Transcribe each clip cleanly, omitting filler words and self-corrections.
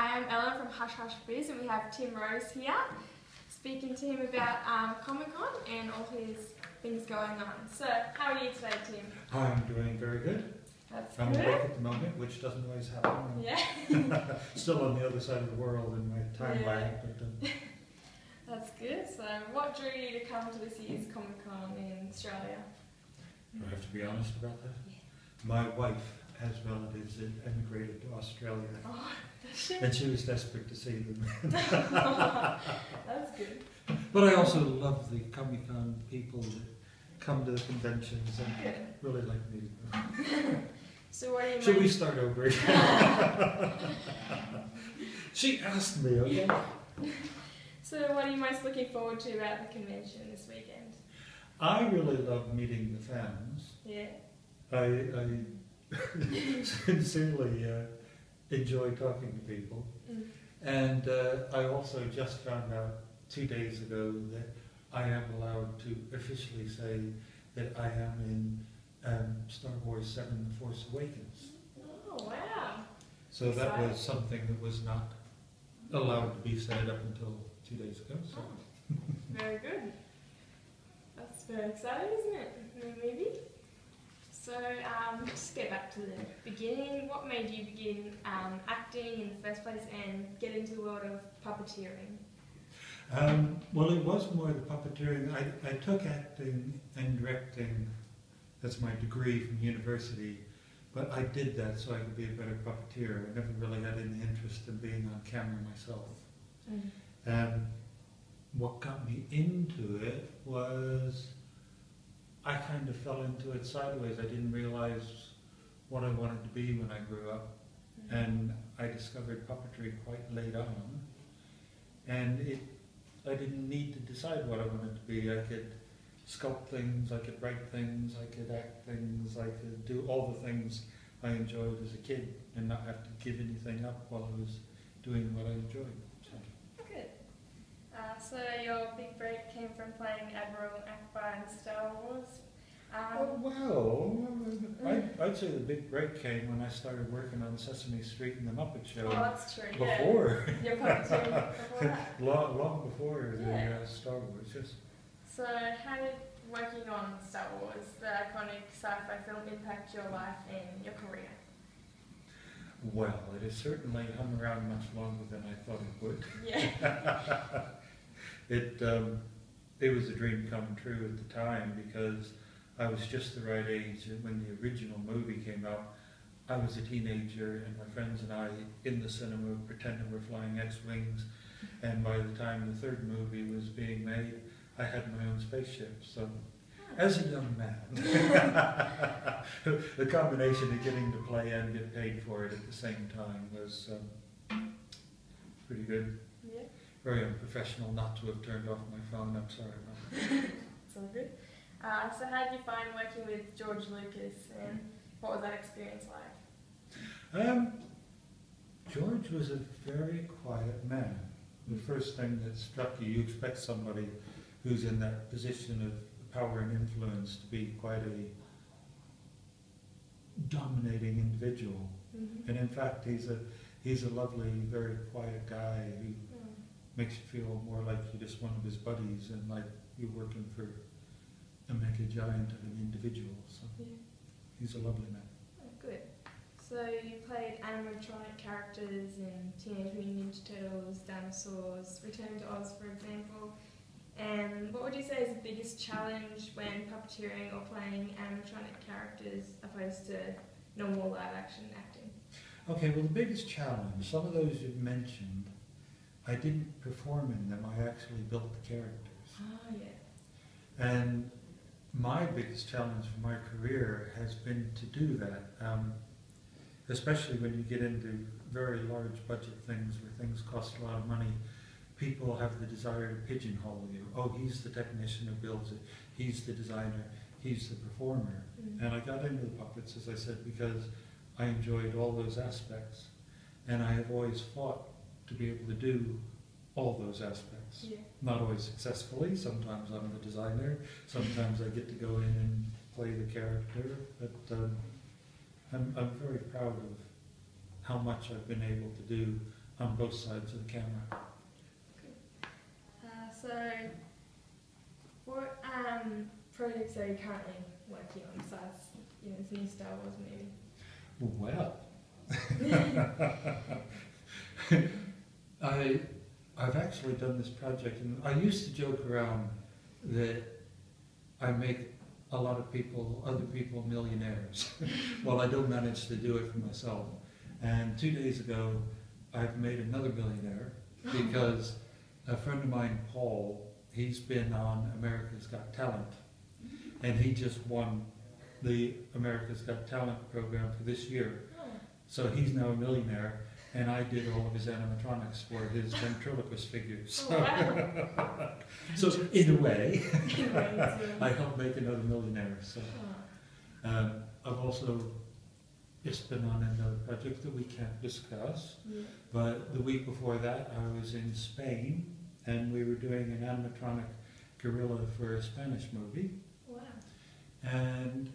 Hi, I'm Ella from Hush Hush Biz, and we have Tim Rose here, speaking to him about Comic-Con and all his things going on. So, how are you today, Tim? I'm doing very good. That's I'm good. awake at the moment, which doesn't always happen. Yeah. Still on the other side of the world in my time lag. But, That's good. So, what drew you to come to this year's Comic-Con in Australia? do I have to be honest about that? Yeah. My wife has relatives that emigrated to Australia, Oh, does she? and she was desperate to see them. That's good. But I also love the Comic-Con people that come to the conventions and Good. really like meeting them. So, what do you Should we start over again? She asked me, okay? So, what are you most looking forward to about the convention this weekend? I really love meeting the fans. Yeah. I sincerely enjoy talking to people. And I also just found out 2 days ago that I am allowed to officially say that I am in Star Wars 7: The Force Awakens. Oh, wow. So that was something that was not allowed to be said up until 2 days ago. So. Very good. That's very exciting, isn't it? New movie. So, just get back to the beginning. What made you begin acting in the first place and get into the world of puppeteering? Well, it was more the puppeteering. I took acting and directing as my degree from university, but I did that so I could be a better puppeteer. I never really had any interest in being on camera myself. What got me into it was I kind of fell into it sideways. I didn't realize what I wanted to be when I grew up, and I discovered puppetry quite late on. And I didn't need to decide what I wanted to be. I could sculpt things, I could write things, I could act things, I could do all the things I enjoyed as a kid and not have to give anything up while I was doing what I enjoyed. Good. So your big break came from playing Admiral Akbar in Star Wars. I'd say the big break came when I started working on Sesame Street and the Muppet Show. Oh, that's true. Before. Yeah. You're puppeteering before that. long before Yeah. the Star Wars, yes. So how did working on Star Wars, the iconic sci-fi film, impact your life and your career? Well, it has certainly hung around much longer than I thought it would. Yeah. It was a dream come true at the time because I was just the right age when the original movie came out. I was a teenager and my friends and I in the cinema pretending we're flying X-Wings, and by the time the third movie was being made, I had my own spaceship. So as a young man, the combination of getting to play and get paid for it at the same time was pretty good. Yeah. Very unprofessional not to have turned off my phone. I'm sorry about that. It's all good. So how did you find working with George Lucas, and what was that experience like? George was a very quiet man. The first thing that struck you, you expect somebody who's in that position of power and influence to be quite a dominating individual. And in fact, he's a lovely, very quiet guy who makes you feel more like you're just one of his buddies and like you're working for a mega giant of an individual. So he's a lovely man. Oh, good. So you played animatronic characters in Teenage Mutant Ninja Turtles, Dinosaurs, Return to Oz, for example. And what would you say is the biggest challenge when puppeteering or playing animatronic characters opposed to normal live-action acting? Okay, well the biggest challenge, some of those you've mentioned, I didn't perform in them, I actually built the characters. Oh, yeah. And my biggest challenge for my career has been to do that, especially when you get into very large budget things where things cost a lot of money. People have the desire to pigeonhole you. Oh, he's the technician who builds it, he's the designer, he's the performer. And I got into the puppets, as I said, because I enjoyed all those aspects. And I have always fought to be able to do all those aspects. Yeah. Not always successfully. Sometimes I'm the designer, sometimes I get to go in and play the character, but I'm very proud of how much I've been able to do on both sides of the camera. So, what projects are you currently working on besides this new Star Wars movie? Well, I've actually done this project, and I used to joke around that I make a lot of other people millionaires. Well, I don't manage to do it for myself. And 2 days ago, I've made another millionaire because a friend of mine, Paul, he's been on America's Got Talent, and he just won the America's Got Talent program for this year. So he's now a millionaire, and I did all of his animatronics for his ventriloquist figures. Oh, wow. So in a way, I helped make another millionaire. So I've also just been on another project that we can't discuss. Yeah. But the week before that, I was in Spain, and we were doing an animatronic gorilla for a Spanish movie. Wow. And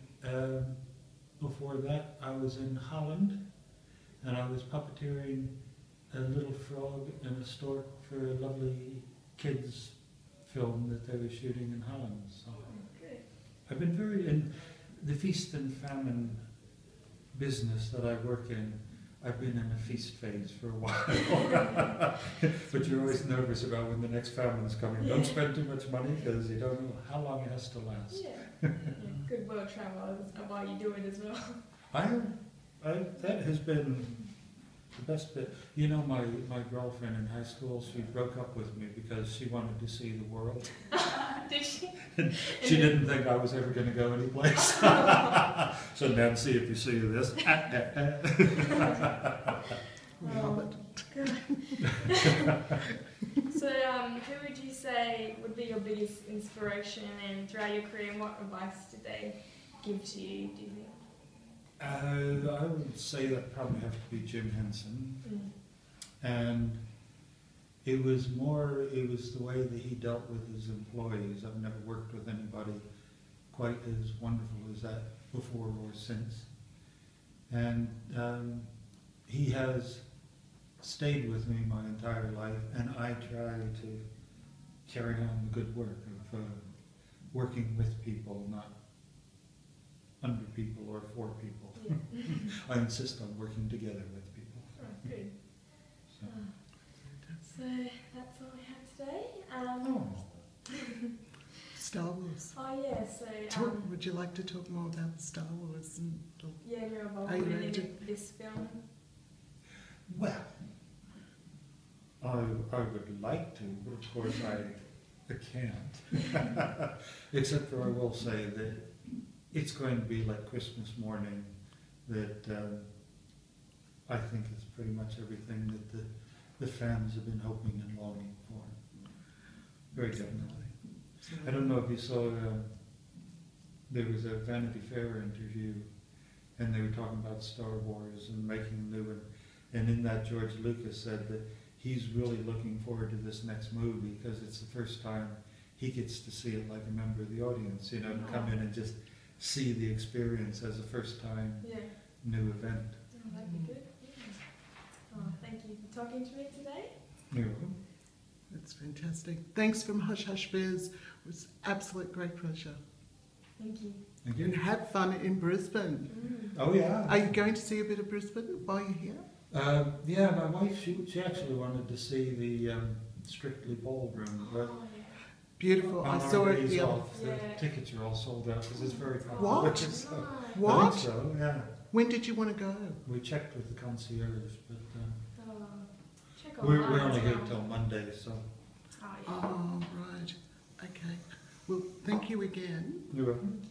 before that, I was in Holland, and I was puppeteering a little frog and a stork for a lovely kids film that they were shooting in Holland. So Good. I've been very in the feast and famine business that I work in. I've been in a feast phase for a while. But you're always nervous about when the next famine's coming. Don't spend too much money because you don't know how long it has to last. Yeah. Good world travel while you do it as well. That has been the best bit. You know, my girlfriend in high school, she broke up with me because she wanted to see the world. Did she? She didn't think I was ever going to go anyplace. So Nancy, if you see this. So, who would you say would be your biggest inspiration, and throughout your career, and what advice did they give to you, do you think? I would say that probably have to be Jim Henson. And it was the way that he dealt with his employees. I've never worked with anybody quite as wonderful as that before or since. And he has stayed with me my entire life, and I try to carry on the good work of working with people, not under people or for people. Yeah. I insist on working together with people. Oh, good. So that's all we have today. Star Wars. Oh yeah, so Would you like to talk more about Star Wars? yeah, your Are you involvement ready in this film. Well, I would like to, but of course I can't. Except for I will say that it's going to be like Christmas morning, that I think it's pretty much everything that the fans have been hoping and longing for. Very definitely. I don't know if you saw, there was a Vanity Fair interview, and they were talking about Star Wars and making a new one. And in that, George Lucas said that he's really looking forward to this next movie because it's the first time he gets to see it like a member of the audience, to come in and just see the experience as a first-time new event. Oh, that'd be good. Yeah. Oh, thank you for talking to me today. You're welcome. That's fantastic. Thanks from Hush Hush Biz. It was absolute great pleasure. Thank you. Thank And you. have fun in Brisbane. Oh yeah. Are you going to see a bit of Brisbane while you're here? Yeah, my wife, she actually wanted to see the Strictly Ballroom, but Oh, yeah. beautiful. I on saw our it days the other. off, the Yeah. tickets are all sold out because it's very popular. What? So, Nice. I What? think so, yeah. When did you want to go? We checked with the concierge, but Oh, check we're online only as here well. till Monday, so. Oh, yeah. Oh, right. Okay. Well, thank you again. You're welcome.